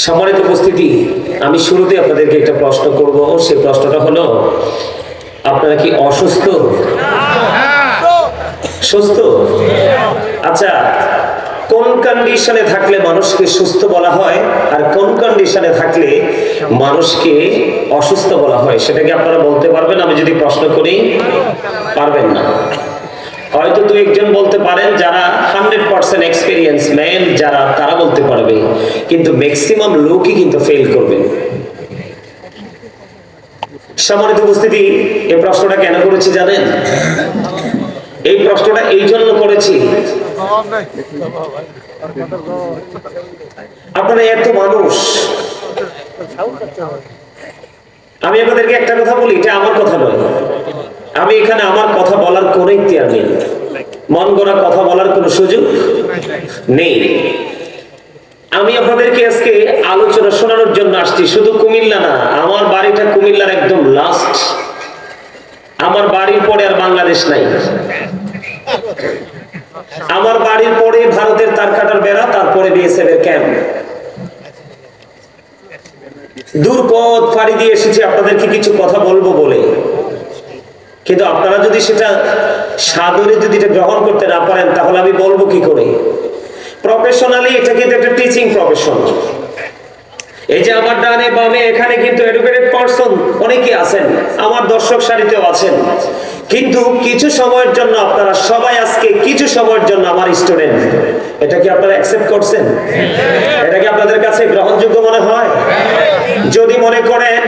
সম্মানিত উপস্থিতি, আমি শুরুতে আপনাদেরকে একটা প্রশ্ন করব। সেই প্রশ্নটা হলো, আপনারা কি অসুস্থ? সুস্থ? আচ্ছা, কোন কন্ডিশনে থাকলে মানুষকে সুস্থ বলা হয় আর কোন কন্ডিশনে থাকলে মানুষকে অসুস্থ বলা হয়, সেটা কি আপনারা বলতে পারবেন? আমি যদি প্রশ্ন করি, পারবেন না। হয়তো দু একজন বলতে পারেন, যারা 100% এক্সপেরিয়েন্স ম্যান যারা, তারা বলতে পারবে, কিন্তু ম্যাক্সিমাম লোকই কিন্তু ফেল করবে। সম্মানিত উপস্থিতি, এই প্রশ্নটা কেন করেছি জানেন? এই প্রশ্নটা এই জন্য করেছি, আপনারা এত মানুষ, আমি আপনাদেরকে একটা কথা বলি, এটা আমার কথা নয়, আমি এখানে আমার কথা বলার কোনো ইখতিয়ার নেই, মন গড়া কথা বলার কোনো সুযোগ নেই। আমি আপনাদেরকে আজকে আলোচনা শোনানোর জন্য আসছি। শুধু কুমিল্লা না, আমার বাড়িটা কুমিল্লার একদম লাস্ট, আমার বাড়ির পরে আর বাংলাদেশ নাই। আমার বাড়ির পরে ভারতের তারকাটার বেড়া, তারপরে বিএসএফ এর ক্যাম্প। দূর পথ পাড়ি দিয়ে এসেছি আপনাদেরকে কিছু কথা বলবো বলে, কিন্তু আপনারা যদি সেটা সাদরে যদি এটা গ্রহণ করতে না পারেন, তাহলে আমি বলবো কি করে? প্রফেশনালি এটা কিন্তু একটা টিচিং প্রফেশন। এই যে আমার ডানে বামে এখানে কিন্তু এডুকেটেড পারসন অনেকে আছেন, আমার দর্শক সারিতেও আছেন, কিন্তু কিছু সময়ের জন্য আপনারা সবাই আজকে কিছু সময়ের জন্য আমার স্টুডেন্ট। এটা কি আপনারা অ্যাকসেপ্ট করছেন? এটা কি আপনাদের কাছে গ্রহণযোগ্য মনে হয়? যদি মনে করেন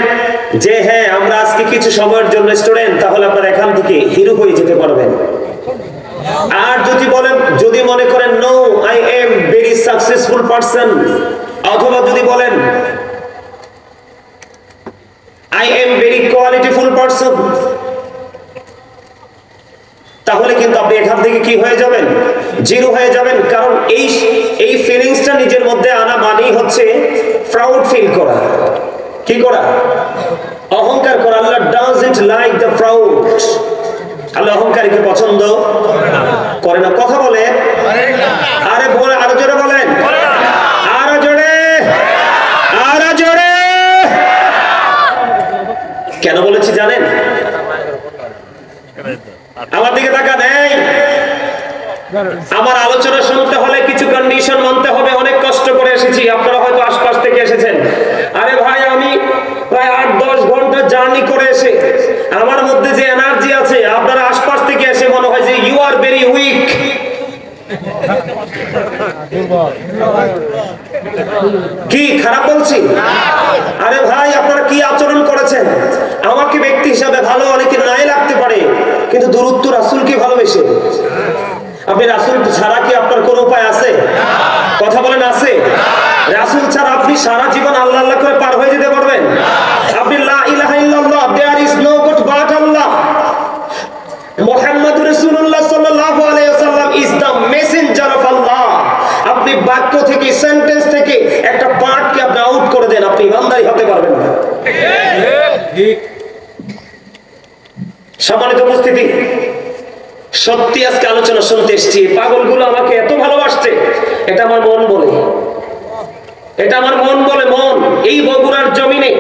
যে হ্যাঁ আমরা আজকে কিছু সময়ের জন্য স্টুডেন্ট, তাহলে আপনারা এখান থেকে হিরো হয়ে যেতে পারবেন। আর যদি মনে করেন no, I am very successful person, অথবা যদি বলেন I am very qualityful person, তাহলে কিন্তু আপনি এখান থেকে কি হয়ে যাবেন? জিরো হয়ে যাবেন। কারণ এই ফিলিংসটা নিজের মধ্যে আনা মানেই হচ্ছে প্রাউড ফিল করা। কি করা? অহংকার করা। আল্লাহ ডাজন্ট লাইক দ্য প্রাউড। আল্লাহ অহংকারীকে পছন্দ করে না। কথা বলে আরে বলে, আরো জোরে বলেন, আরো জোরে, আরো জোরে। কেন বলেছি জানেন? আমার দিকে তাকান। আমার আলোচনা শুনতে হলে কিছু কন্ডিশন মানতে হবে। অনেক কষ্ট করে এসেছি, আপনারা হয়তো আশপাশ থেকে এসেছেন। আরে ভাই, আমি প্রায় 8-10 ঘন্টা জার্নি করে এসে আমার মধ্যে যে এনার্জি আছে, আপনারা আশপাশ থেকে এসে মনে হয় যে ইউ আর ভেরি উইক। কি খারাপ বলছি? আরে ভাই, আপনারা কি আচরণ করেছেন? আমাকে ব্যক্তি হিসাবে ভালো অনেকে নাই লাগতে পারে, কিন্তু দূরত্ব রাসূলকে ভালোবেসে আপনি রাসূল ছাড়া কি আপনার কোন উপায় আছে? কথা বলেন, আছে? রাসূল ছাড়া আপনি সারা জীবন আল্লাহ আল্লাহ করে পার হয়ে যেতে পারবেন? আপনি লা ইলাহা ইল্লাল্লাহ, there is no god but Allah, মুহাম্মাদুর রাসূলুল্লাহ সাল্লাল্লাহু আলাইহি ওয়াসাল্লাম is the messenger of Allah. আপনি বাক্য থেকে, সেন্টেন্স থেকে একটা পার্টকে আপনি আউট করে দেন, আপনি ইমানদারি হতে পারবেন না। ঠিক। সম্মানিত উপস্থিতি, সত্যি আজকে আলোচনা শুনতে এসেছি। পাগলগুলো আমাকে এত ভালোবাসছে, এটা আমার মন বলে, এটা আমার মন বলে। মন এই বগুড়ার জমিনে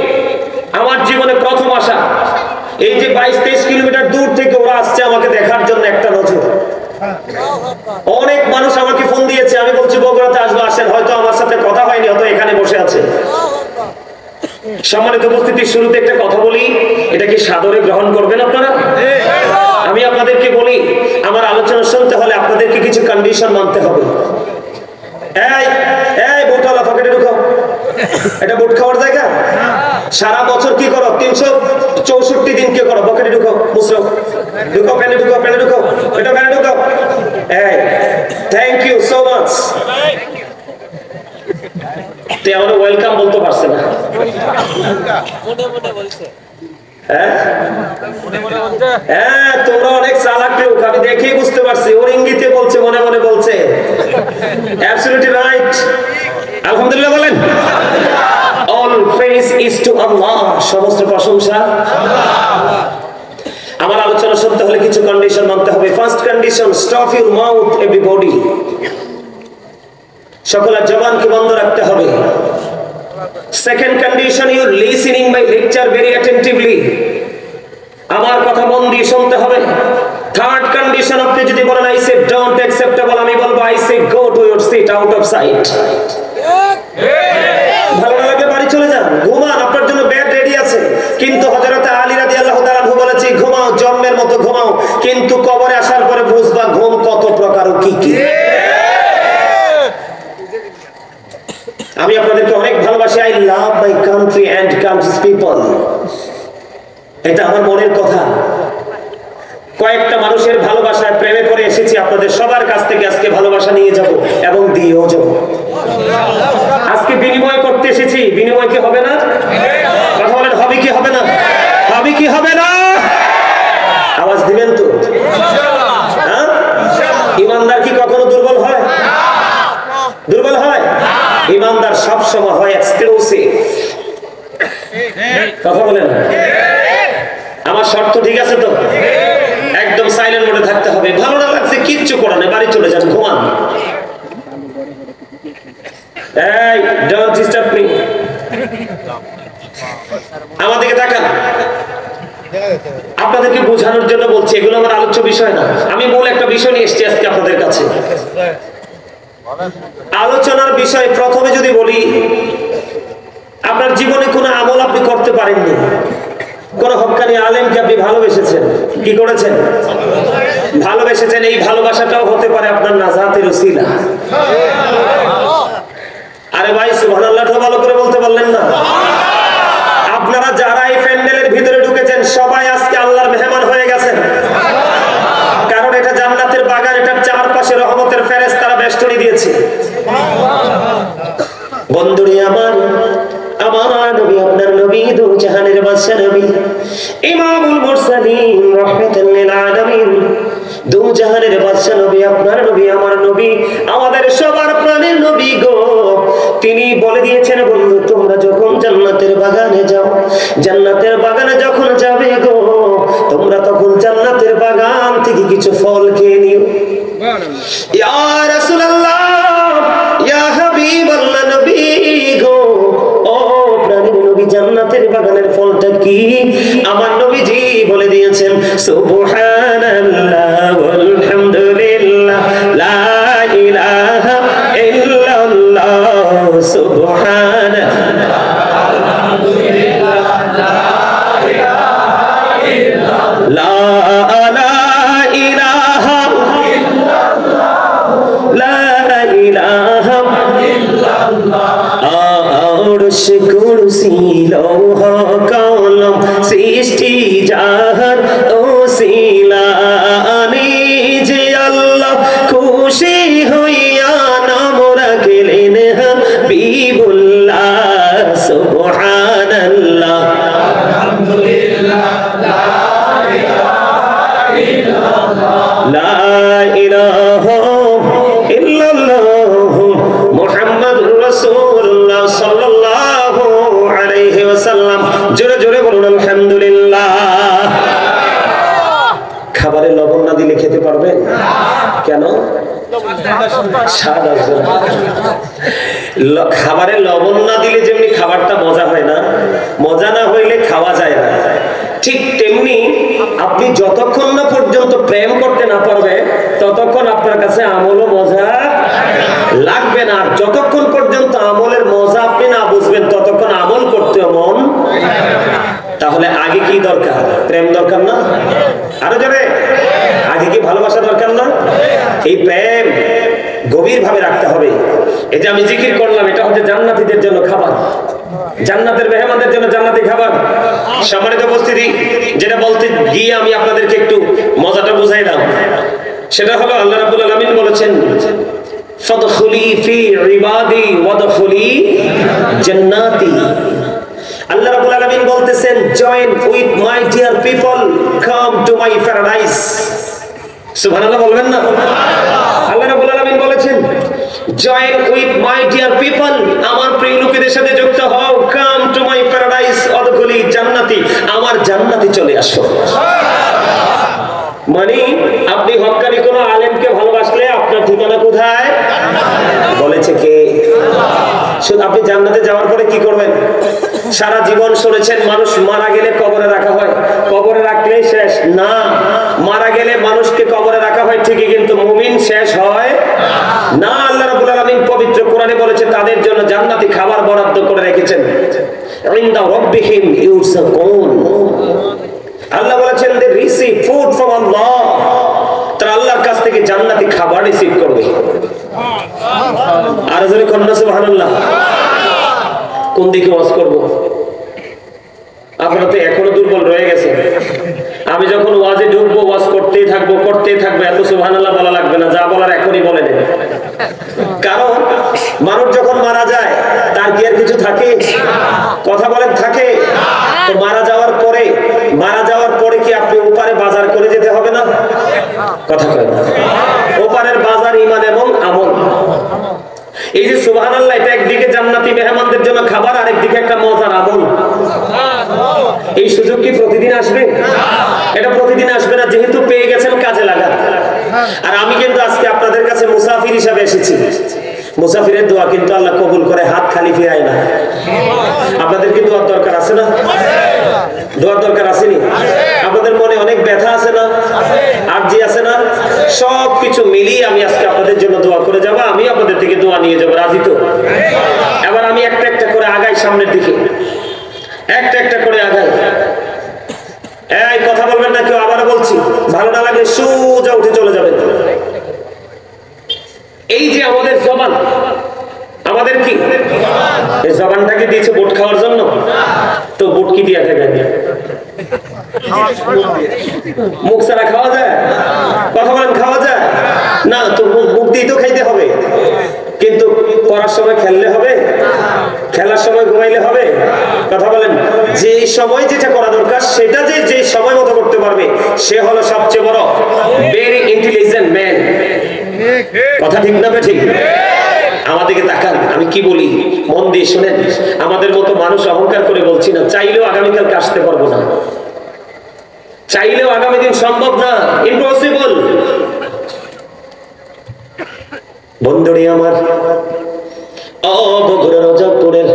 আমার জীবনে প্রথম আসা। এই যে 22-23 কিলোমিটার দূর থেকে ওরা আসছে আমাকে দেখার জন্য একটা নজর। অনেক মানুষ আমাকে ফোন দিয়েছে, আমি বলছি বগুড়াতে আসবো, আসেন। হয়তো আমার সাথে কথা হয়নি, হয়তো এখানে বসে আছে। সম্মানিত উপস্থিতি, শুরুতে একটা কথা বলি, এটা কি সাদরে গ্রহণ করবেন আপনারা? আমি আপনাদেরকে বলি, আমার আলোচনা শুনতে হলে আপনাদেরকে কিছু কন্ডিশন মানতে হবে। এই বুটওয়ালা, পকেটে ঢুকো। এটা বুট খাওয়ার জায়গা? সারা বছর কি করো? 364 দিন কি করো? পকেটে ঢুকো, মুসরো ঢুকো, প্যানে ঢুকো, প্যানে ঢুকো, এটা প্যানে ঢুকো। Thank you so much. তে আমরা ওয়েলকাম বলতে পারছে না। হ্যাঁ, তোমরা অনেক চালাক লোক, আমি দেখেই বুঝতে পারছি। ওর ইঙ্গিতে বলছে, মনে মনে বলছে। Absolutely right. আলহামদুলিল্লাহ বলেন। অল প্রেজ ইজ টু আল্লাহ। সমস্ত প্রশংসা আল্লাহ। আমার আলোচনা শুনতে হলে কিছু কন্ডিশন মানতে হবে। First condition, stop your mouth everybody. সকলের জবানকে বন্ধ রাখতে হবে। Second condition, you listening my lecture very attentively. আমার কথা মন দিয়ে শুনতে হবে। Third condition, আপনি যদি বলেন I say don't acceptable, আমি বলবো I say go to your seat out of sight. ভালো না লাগে বাড়ি চলে যান, ঘুমান, আপনার জন্য বেড রেডি আছে। কিন্তু হযরত আলী রাদিয়াল্লাহু তাআলা আনহু বলেছে ঘুমাও, জন্মের মতো ঘুমাও, কিন্তু কবরে আসার পরে বুঝবা ঘুম কত প্রকার ও কি কি। আমি আপনাদেরকে অনেক ভালোবাসি। I love my country and country's people. এটা আমার মনের কথা। কয়েকটা মানুষের ভালোবাসায় প্রেমে পড়ে এসেছি, আপনাদের সবার কাছ থেকে আজকে ভালোবাসা নিয়ে যাব এবং দিয়েও যাব। আজকে বিনিময় করতে এসেছি, বিনিময় কি হবে না? কথা বলেন, হবে কি হবে না? হবে কি হবে না? আওয়াজ দিবেন তো? হ্যাঁ, ইমানদার কি কখনো দুর্বল হয়? দুর্বল হয়? ইমানদার সব সময় হয় এক্সক্লুসিভ। কথা বলেন, আমার শর্ত ঠিক আছে তো? একদম সাইলেন্ট মোডে থাকতে হবে। ভালো না লাগছে কিচ্ছু করার নেই, বাড়ি চলে যান, ঘুমান। এই ডোন্ট ডিস্টার্ব মি। আমাদেরকে তাকান। আপনাদেরকে বোঝানোর জন্য বলছি, এগুলো আমার আলোচ্য বিষয় না। আমি মূল একটা বিষয় নিয়ে এসেছি আজকে আপনাদের কাছে। আলোচনার বিষয় প্রথমে যদি বলি, আপনার জীবনে কোনো আমল আপনি করতে পারেননি, কোন হক্কানি আলেমকে আপনি ভালোবেসেছেন, কি করেছেন? ভালোবেসেছেন। এই ভালোবাসাটাও হতে পারে আপনার নাজাতের উসিলা। আরে ভাই সুবহানাল্লাহ, ভালো করে বলতে পারলেন না? আপনারা যারা এই প্যান্ডেলের ভিতরে ঢুকেছেন সবাই আজকে আল্লাহর মেহমান হয়ে গেছেন, কারণ এটা জান্নাতের বাগান, এটার চারপাশে রহমতের ফেরেশতারা বেষ্টনী দিয়েছে। বন্ধুরে আমার, আমার নবী, আপনার নবী, দু জাহানের বাদশা নবী, ইমামুল মুরসালিন, রাহমাতুল লিল আলামিন, দু জাহানের বাদশা নবী, আপনার নবী, আমার নবী, আমাদের সবার প্রাণের নবী গো। তিনি বলে দিয়েছেন, বন্ধু তোমরা যখন জান্নাতের বাগানে যাও, জান্নাতের বাগানে যখন যাবে গো, তোমরা তখন জান্নাতের বাগান থেকে কিছু ফল খেয়ে নিও। ইয়া রাসূলুল্লাহ, ইয়া হাবিবাল্লাহ, নবী গো, ও প্রাণের নবী, জান্নাতের বাগানের ফলটা কি? আমার নবীজি বলে দিয়েছেন সুবহানাল্লাহ ওয়ালহামদুলিল্লাহ লা ইলাহা ইল্লাল্লাহ সুবহানাল্লাহ আলহামদুলিল্লাহ লা ইলাহা ইল্লাল্লাহ লা ইলাহা ইল্লাল্লাহ আরশ কুরসি লৌহ কলম সৃষ্টি জাহান ওসিলা যে আল্লাহ খুশি হইয়া নাম রাখলেন হাবিবুল্লাহ সুবহানাল্লাহ আলহামদুলিল্লাহ লা ইলাহা ইল্লাল্লাহ লা ইলাহা ইল্লাল্লাহ মুহাম্মাদুর রাসূলুল্লাহ সাল্লাল্লাহু আলাইহি ওয়াসাল্লাম। জোরে জোরে বলুন আলহামদুলিল্লাহ। খাবারে লবণ না দিলে খেতে পারবেন? কেন? স্বাদ আসবে না। খাবারে লবণ না দিলে যেমনি খাবারটা মজা হয় না, মজা না হইলে খাওয়া যায় না, ঠিক তেমনি আপনি যতক্ষণ না পর্যন্ত প্রেম করতে না পারবে ততক্ষণ আপনার কাছে আমলও মজা লাগবে না। আর যতক্ষণ পর্যন্ত আমলের মজা আপনি না বুঝবেন ততক্ষণ আমল করতে মন। তাহলে আগে কি দরকার? প্রেম দরকার না? আরো যাবে আগে কি ভালোবাসা দরকার না? এই প্রেম গভীর ভাবে রাখতে হবে। এই যে আমি জিকির করলাম, এটা হচ্ছে জান্নাতীদের জন্য খাবার, জান্নাতের মেহমানদের জন্য জান্নাতি খাবার। সম্মানিত উপস্থিতি, যেটা বলতে গিয়ে আমি আপনাদেরকে একটু মজাটা বুঝাইলাম, সেটা হলো আল্লাহ রাব্বুল আলামিন বলেছেন ফাদখুলি ফি ইবাদি ওয়াদখুলি জান্নাতি। আল্লাহ রাব্বুল আলামিন বলতেছেন join with my dear people, come to my paradise. সুবহানাল্লাহ বলবেন না? আল্লাহ রাব্বুল আলামিন বলেছেন join with my dear people, আমার প্রিয় লোকেদের সাথে যুক্ত হও, কাম টু মাই প্যারাডাইস ওয়াদখুলি জান্নাতি, আমার জান্নাতে চলে আসো। মানে আপনি হক্কানি কোন আলেমকে ভালোবাসলে আপনার ঠিকানা কোথায়? বলেছে কে? আপনি জান্নাতে যাওয়ার পরে কি করবেন? সারা জীবন শুনেছেন মানুষ মারা গেলে কবরে রাখা হয়, কবরে রাখলেই শেষ না। মারা গেলে মানুষকে কবরে রাখা হয় ঠিকই, কিন্তু মুমিন শেষ হয় না। আল্লাহ রাব্বুল আলামিন পবিত্র কোরআনে বলেছে তাদের জন্য জান্নাতি খাবার বরাদ্দ করে রেখেছেন। ইনদা রাব্বিহিম ইউরযাকুন। আল্লাহ বলেছেন দে রিসিভ ফুড ফ্রম আল্লাহ। তারা আল্লাহর কাছ থেকে জান্নাতি খাবার রিসিভ করবে। আর জোরে কন্না সুবহানাল্লাহ। কোন দিকে ওয়াজ করব? আপনারা তো এখনো দুর্বল রয়ে গেছে। আমি যখন ওয়াজে ঢুকবো ওয়াজ করতেই থাকবো এত সুবহানাল্লাহ বলা লাগবে না, যা বলার এখনই বলে দেন। কারণ মানুষ যখন মারা যায় তার কি আর কিছু থাকে? কথা বলেন থাকে? তো মারা যাওয়ার পরে কি আপনি ওপারে বাজার করে যেতে হবে না? কথা কয় না? ওপারের বাজার ঈমান এবং আমল। এই যে সুবহানাল্লাহ, এটা একদিকে জান্নাতি মেহমানদের জন্য খাবার, আরেকদিকে একটা মজার আমল। এই সুযোগ কি প্রতিদিন আসবে? এটা প্রতিদিন আসবে না, যেহেতু পেয়ে গেছেন কাজে লাগান। আর আমি কিন্তু আজকে আপনাদের কাছে মুসাফির হিসাবে এসেছি। মুসাফিরের দোয়া কিন্তু আল্লাহ কবুল করে, হাত খালি ফিরায় না। আপনাদের কি দোয়ার দরকার আছে না? দোয়ার দরকার আসেনি? আপনাদের মনে অনেক ব্যথা আছে না? আরজি আছে না? সবকিছু মিলিয়ে আমি আজকে আপনাদের জন্য দোয়া করে যাব। আমি আপনাদের থেকে দোয়া নিয়ে যাবো, রাজি তো? এবার আমি একটা একটা করে আগাই সামনের দিকে, একটা করে আগাই। এই কথা বলবেন না কেউ, আবারও বলছি, ভালো না লাগলে সোজা উঠে চলে যাবেন। এই যে আমাদের জবান, আমাদের কি এই জবানটাকে দিয়েছে বুট খাওয়ার জন্য? তো বুট কি দিয়ে থাকে? মুখ ছাড়া খাওয়া যায়? কথা বলেন, খাওয়া যায় না? তো মুখ দিয়ে তো খাইতে হবে। কিন্তু পড়ার সময় খেললে হবে? খেলার সময় ঘুমাইলে হবে? কথা বলেন, যে সময় যেটা করা দরকার সেটা যে সময় মতো করতে পারবে সে হলো সবচেয়ে বড় ভেরি ইন্টেলিজেন্ট ম্যান। কথা ঠিক না? ঠিক। আমাদেরকে তাকান, আমি কি বলি মন দিয়ে শুনেন। আমাদের মতো মানুষ অহংকার করে বলছি না, চাইলেও আগামীকালকে আসতে পারবো না, চাইলেও আগামী দিন সম্ভব না, ইম্পসিবল। বন্ধুরে আমার, বগুড়া রজবপুরের,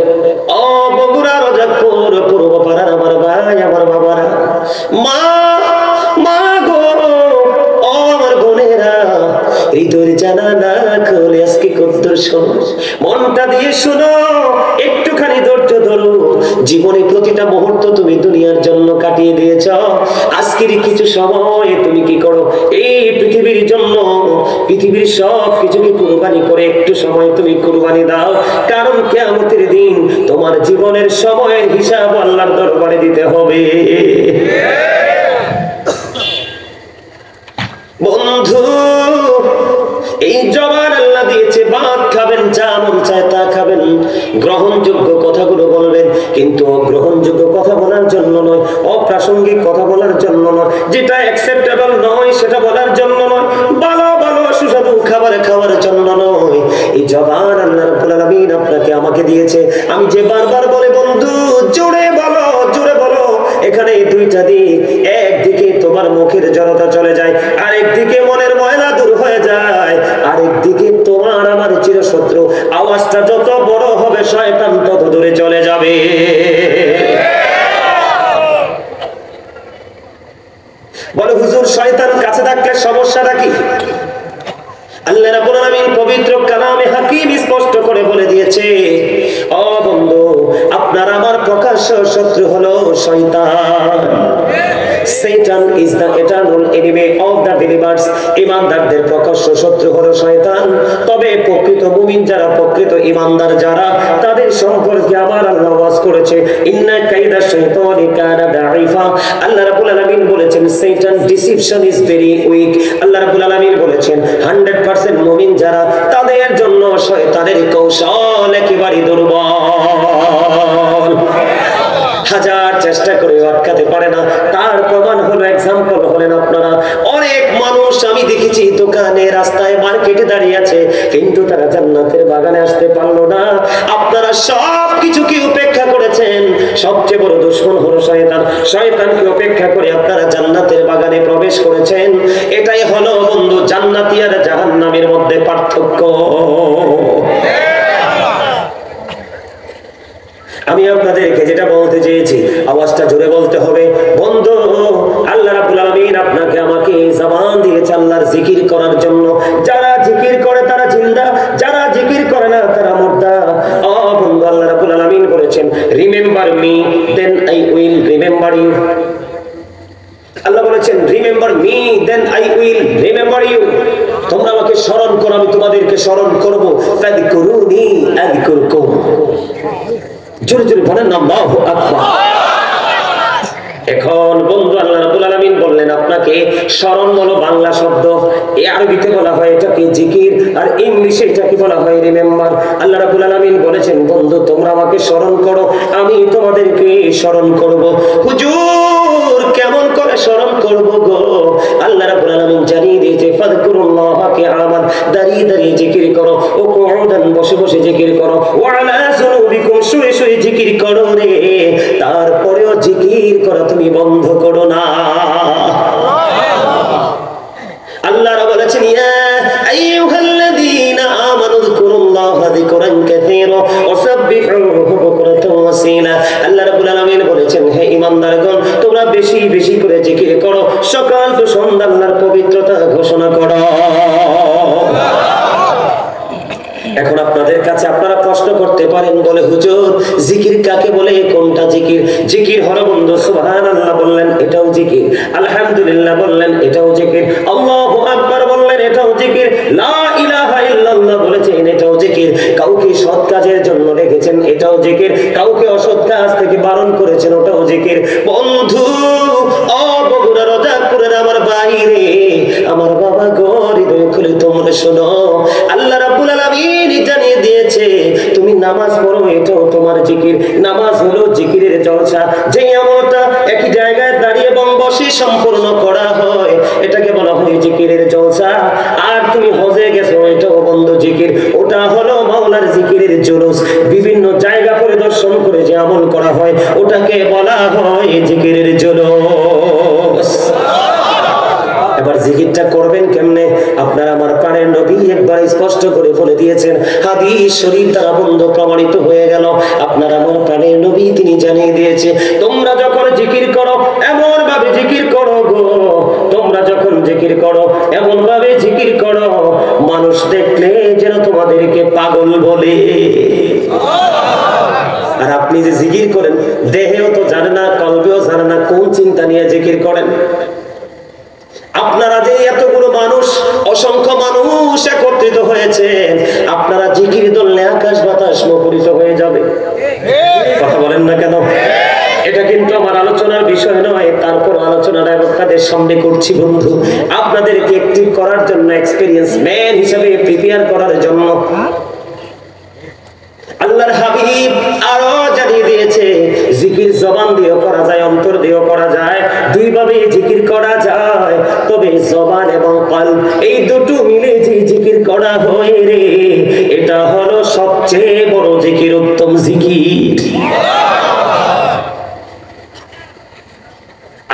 বগুড়া রজবপুর পূর্ব পাড়ার আমার ভাই, আমার বাবারা, মা গো, আমার বোনেরা, হৃদয়ের জানালা খুলে আজকে কদ্দুর শোনো, মনটা দিয়ে শোনো, একটুখানি ধৈর্য ধরো। জীবনে প্রতিটা মুহূর্ত তুমি দুনিয়ার জন্য কাটিয়ে দিয়েছ, আজকের কিছু সময় তুমি কি করো? এই পৃথিবীর জন্য, পৃথিবীর সব কিছুকে কুরবানি করে একটু সময় তুমি কুরবানি দাও। কারণ কিয়ামতের দিন তোমার জীবনের সময়ের হিসাব আল্লাহর দরবারে দিতে হবে। বন্ধু, এই জবান আল্লাহ দিয়েছে, ভাত খাবেন, যা মন চায় তা খাবেন, গ্রহণযোগ্য কথাগুলো বলবেন, কিন্তু অগ্রহণযোগ্য কথা বলার জন্য নয়, অপ্রাসঙ্গিক কথা বলার জন্য নয়, যেটা অ্যাকসেপ্টেবল নয় সেটা বলার জন্য নয়, ভালো ভালো সুস্বাদু খাবার খাওয়ার জন্য নয়। এই জবান আল্লাহ রাব্বুল আলামিন আপনাকে আমাকে দিয়েছে। আমি যে বারবার বলে, বন্ধু জোরে বলো, জোরে বলো। এখানে দুইটা দিক, একদিকে তোমার মুখের জড়তা চলে যায়, আরেকদিকে মনের ময়লা দূর হয়ে যায়, আরেকদিকে তোমার আমার চিরশত্রু। আওয়াজটা যত বড় হবে শয়তান তত দূরে চলে যাবে। বলে হুজুর, শয়তান কাছে থাকলে সমস্যাটা কি? আল্লাহ রাব্বুল আলামিন পবিত্র কালামে হাকিম স্পষ্ট করে বলে দিয়েছে, ও বন্ধু, আপনার আমার প্রকাশ্য শত্রু হলো শয়তান। Satan is the eternal enemy of the believers. ইমানদারদের প্রকাশ্য শত্রু হলো শয়তান। তবে প্রকৃত মুমিন যারা, প্রকৃত ইমানদার যারা, তাদের সম্পর্কে আমার আল্লাহ ওয়াজ করেছে, ইন্না কাইদা শাইতানি কানা দাঈফা। আল্লাহ রাব্বুল আলামিন বলেছেন Satan deception is very weak। আল্লাহ রাব্বুল আলামিন বলেছেন 100% মুমিন যারা, তাদের জন্য শয়তানের কৌশল একেবারে দুর্বল। হাজার চেষ্টা করে আটকাতে পারে না। তার প্রমাণ হলো, এক্সাম্পল হলেন আপনারা। অনেক মানুষ আমি দেখেছি দোকানে, রাস্তায়, মার্কেটে দাঁড়িয়ে আছে, কিন্তু তারা জান্নাতের বাগানে আসতে পারলো না। আপনারা সব কিছুকে উপেক্ষা করেছেন, সবচেয়ে বড় দুশমন হলো শয়তান। শয়তানকে উপেক্ষা করে আপনারা জান্নাতের বাগানে প্রবেশ করেছেন। এটাই হলো বন্ধু জান্নাতি আর জাহান্নামের মধ্যে পার্থক্য। আমি আপনাদেরকে যেটা বলতে চেয়েছি আওয়াজটা জোরে বলতে হবে। বন্ধু, আল্লাহ রাব্বুল আলামিন আপনাকে আমাকে জবান দিয়েছে আল্লাহর জিকির করার জন্য। যারা জিকির করে তারা জিন্দা, যারা জিকির করে না তারা মুর্দা। ও বন্ধু, আল্লাহ রাব্বুল আলামিন বলেছেন remember me then I will remember you. আল্লাহ বলেছেন remember me then I will remember you. তোমরা আমাকে স্মরণ করো, আমি তোমাদেরকে স্মরণ করব। ফাযকুরুনি আযকুরকুম। জোরে জোরে বলেন আল্লাহু আকবার। এখন বন্ধু, আল্লাহ রাব্বুল আলামিন বললেন আপনাকে স্মরণ বলো বাংলা শব্দ, এই আরবিতে বলা হয় এটাকে জিকির, আর ইংলিশে এটাকে বলা হয় রিমেম্বার। আল্লাহ রাব্বুল আলামিন বলেছেন বন্ধু তোমরা আমাকে স্মরণ করো, আমি তোমাদেরকে স্মরণ করব। হুজুর কেমন করে স্মরণ করব গো? আল্লাহ রাব্বুল আলামিন জানিয়ে দিয়েছে ফাযকুরুল্লাহা কিয়ামান, দাঁড়িয়ে দাঁড়িয়ে জিকির করো, ও কুউদান বসে বসে জিকির করো, ওয়া আলা যুনুবিকুম শুয়ে শুয়ে জিকির করো রে। তারপরেও জিকির করা তুমি বন্ধ করো না। আল্লাহ বলেছেন ইয়া আইয়ুহাল্লাযীনা আমানু যকুরুল্লাহা যিকরান কাসীরা ওয়াসাব্বিহুহু বুকরাতাও ওয়া আসীলা। আল্লাহ রাব্বুল আলামিন বলেছেন হে ঈমানদারগণ, তোমরা বেশি বেশি করে জিকির করো, সকাল তো সন্ধ্যা আল্লাহর পবিত্রতা ঘোষণা করো। এখন আপনাদের কাছে আপনারা প্রশ্ন করতে পারেন, বলে হুজুর জিকির কাকে বলে, কোনটা জিকির? জিকির হলো বন্ধু সুবহানাল্লাহ বললেন এটাও জিকির, আলহামদুলিল্লাহ বললেন এটাও জিকির, আল্লাহু আকবার বললেন এটাও জিকির, লা ইলাহা ইল্লাল্লাহ বলেছেন এটাও জিকির, কাউকে সৎ কাজের জন্য রেখেছেন এটাও জিকির, কাউকে অসৎ কাজ থেকে বারণ করেছেন ওটাও জিকির। বন্ধু ও বগুড়া রোজাপুরের আমার বাইরে আমার বাবা গরিব খুলে তোমরা শোনো, আল্লাহ রাব্বুল আলামিন জানিয়ে দিয়েছে তুমি নামাজ পড়ো এটাও তোমার জিকির। নামাজ হলো জিকিরের জলসা, যে আমলটা একই জায়গায় দাঁড়িয়ে এবং বসে সম্পূর্ণ করা হয় এটাকে বলা হয় জিকিরের জলসা। আর তুমি হজে গেছো এটাও বন্ধু জিকির, ওটা হলো মাওলার জিকিরের জুলুস। বিভিন্ন জায়গা পরিদর্শন করে যে আমল করা হয় ওটাকে বলা হয় জিকিরের জুলুস। এবার জিকিরটা করবেন কেমনে? আপনারা আমার প্রাণের নবী একবার স্পষ্ট করে বলে দিয়েছেন, হাদিস শরীফ দ্বারা বন্ধ প্রমাণিত হয়ে গেল। আপনারা আমার প্রাণের নবী তিনি জানিয়ে দিয়েছে তোমরা যখন জিকির করো এমন ভাবে জিকির করো গো, তোমরা যখন জিকির করো এমন ভাবে জিকির করো মানুষ দেখলে যেন তোমাদেরকে পাগল বলে। আর আপনি যে জিকির করেন দেহেও তো জানে না, কলবেও জানে না কোন চিন্তা নিয়ে জিকির করেন। আপনারা যে এতগুলো মানুষ, অসংখ্য মানুষ একত্রিত হয়েছে, আপনারা জিকির ধরলে আকাশ বাতাস মুখরিত হয়ে যাবে। কথা বলেন না কেন? এটা কিন্তু আমার আলোচনার বিষয় নয়, তারপর আলোচনাটা আপনাদের সামনে করছি বন্ধু, আপনাদেরকে অ্যাক্টিভ করার জন্য, এক্সপেরিয়েন্স ম্যান হিসেবে প্রিপেয়ার করার জন্য। আল্লাহর হাবিব আরো জানিয়ে দিয়েছে জিকির জবান দিয়েও করা যায়, অন্তর দিয়েও করা যায়, দুই ভাবে জিকির করা যায়। তবে জবান এবং কলব এই দুটো মিলে যে জিকির করা হয় রে, এটা হলো সবচেয়ে বড় জিকির, উত্তম জিকির।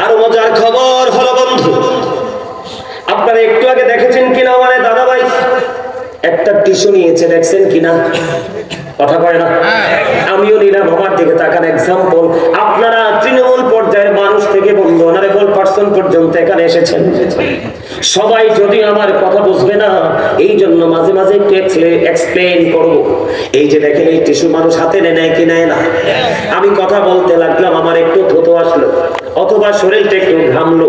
আরো মজার খবর হলো বন্ধু, আপনারা একটু আগে দেখেছেন কিনা আমার দাদা ভাই একটা টিস্যু নিয়েছে, দেখছেন কিনা? কথা কয় না? আমিও নিলাম, আমার দিকে তাকান। এক্সাম্পল, আপনারা তৃণমূল পর্যায়ের মানুষ থেকে বন্ধু অনারেবল পার্সন পর্যন্ত এখানে এসেছেন। সবাই যদি আমার কথা বুঝবে না, এই জন্য মাঝে মাঝে একটু এক্সপ্লেইন করবো। এই যে দেখেন এই টিস্যু মানুষ হাতে নেয় কি নেয় না? আমি কথা বলতে লাগলাম, আমার একটু থুতু আসলো অথবা শরীরটা একটু ঘামলো,